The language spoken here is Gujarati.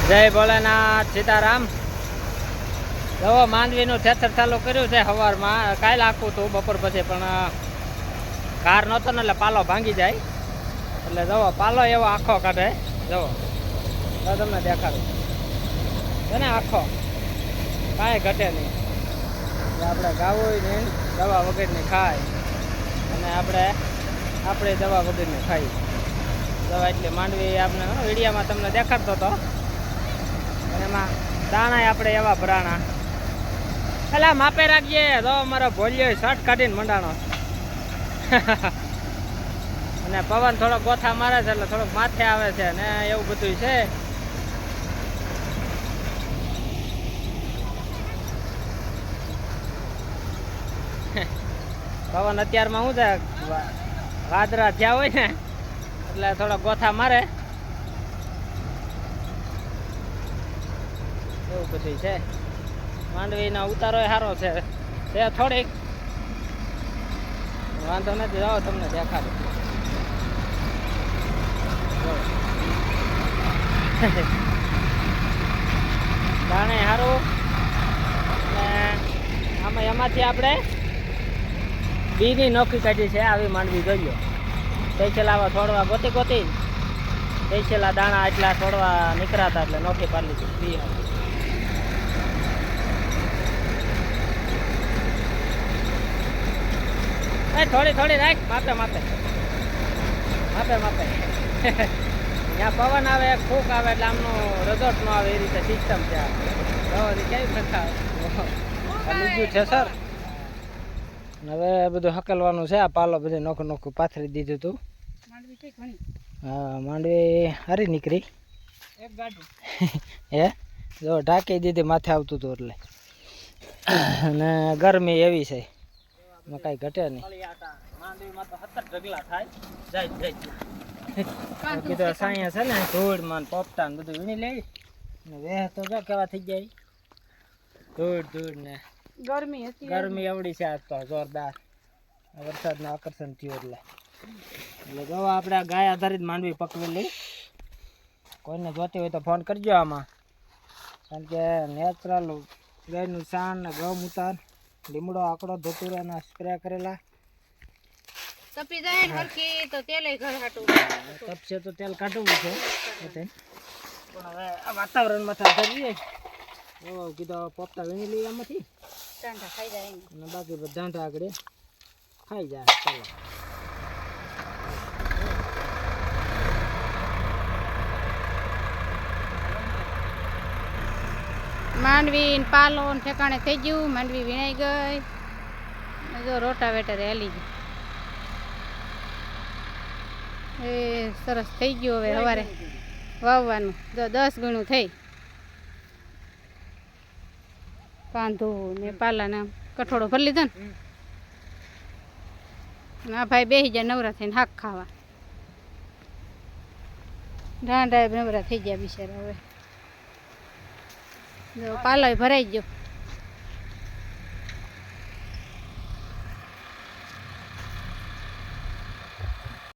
જય ભોલેનાથ સીતારામ। જો માંડવીનું થેતર ચાલુ કર્યું છે સવારમાં। કાલે આખું હતું બપોર પછી, પણ કાર નહોતો ને એટલે પાલો ભાંગી જાય, એટલે જવો પાલો એવો આખો કાઢે। જવો તો તમને દેખાડું છે ને, આખો કાંઈ ઘટે નહીં। આપણે ગાવું નહીં, દવા વગરની ખાય, અને આપણે દવા વગરની ખાઈ દવા। એટલે માંડવી આપણે વિડીયામાં તમને દેખાડતો હતો, અને એમાં દાણા આપણે એવા ભરાણા। પેલા માપે રાખજે, તો અમારો ભોલિયો શર્ટ કાઢીને મંડાણો। અને પવન થોડોક ગોથા મારે છે એટલે થોડોક માથે આવે છે ને એવું બધું છે। પવન અત્યારમાં શું છે, વાદળા થયા હોય ને એટલે થોડોક ગોથા મારે, એવું બધું છે। માંડવીનો ઉતારો સારો છે થોડીક, વાંધો નથી। જાઓ તમને દેખાડું, દાણે સારું। અને આમાં એમાંથી આપણે બીની નોખી કાઢી છે। આવી માંડવી જોઈએ પેચેલા આવા થોડવા ગોતી પેચેલા દાણા એટલા થોડવા નીકળાતા એટલે નોખી પાડી લીધી બી। થોડી રાખ, માપે ત્યાં પવન આવે ફૂંક આવે એટલે આમનું રજોટ ન આવે, એ રીતે સિસ્ટમ છે। કેવી પ્રથા લીધું છે સર। હવે બધું હકલવાનું છે। આ પાલો બધું નોખું પાથરી દીધું હતું। હા, માંડવી હારી નીકળી એક ગાડું હે, જો ઢાંકી દીધી માથે આવતું હતું એટલે। અને ગરમી એવી છે, એમાં કાંઈ ઘટે નહીં। માંડવીમાં તો 17 ઢગલા થાય જાય કીધું સાયા છે ને, ધૂળમાં પોપટા ને બધું વીણી લઈ ને વેહ તો જો કેવા થઈ જાય, ધૂળ ને ગરમી એવડી છે આજ તો જોરદાર। વરસાદનું આકર્ષણ થયું એટલે જો આપણે ગાય આધારિત માંડવી પકવી લઈ। કોઈને જોતી હોય તો ફોન કરજો આમાં, કારણ કે નેચરલ ગાયનું છાણ ને ગૌમૂત્ર, લીમડો, આકડો, ધતુરાના સ્પ્રે કરેલા। તપી જાય ને હરખી તો તેલ ઘર હાટું તપશે તો તેલ કાઢવું છે, પણ હવે આ વાતાવરણમાં થાય કીધું પોપટા વીણી લઈએ આમાંથી, ટાંટા ખાઈ જાય અને બાકી બધા આગળ ખાઈ જાય। ચાલો માંડવી પાલો ઠેકાણે થઈ ગયું, માંડવી વીણાઈ ગઈ। જો રોટાવેટર હેલી ગઈ, એ સરસ થઈ ગયું। હવે સવારે વાવવાનું 10 ગણું થઈ, કાંધું ને પાલાના કઠોળો ભરી લીધો ને। આ ભાઈ બેસી જાય નવરા થઈને શાક ખાવા, ઢાંઢા નવરા થઈ ગયા બિચારા। હવે જો પાલો ભરાઈ ગયો।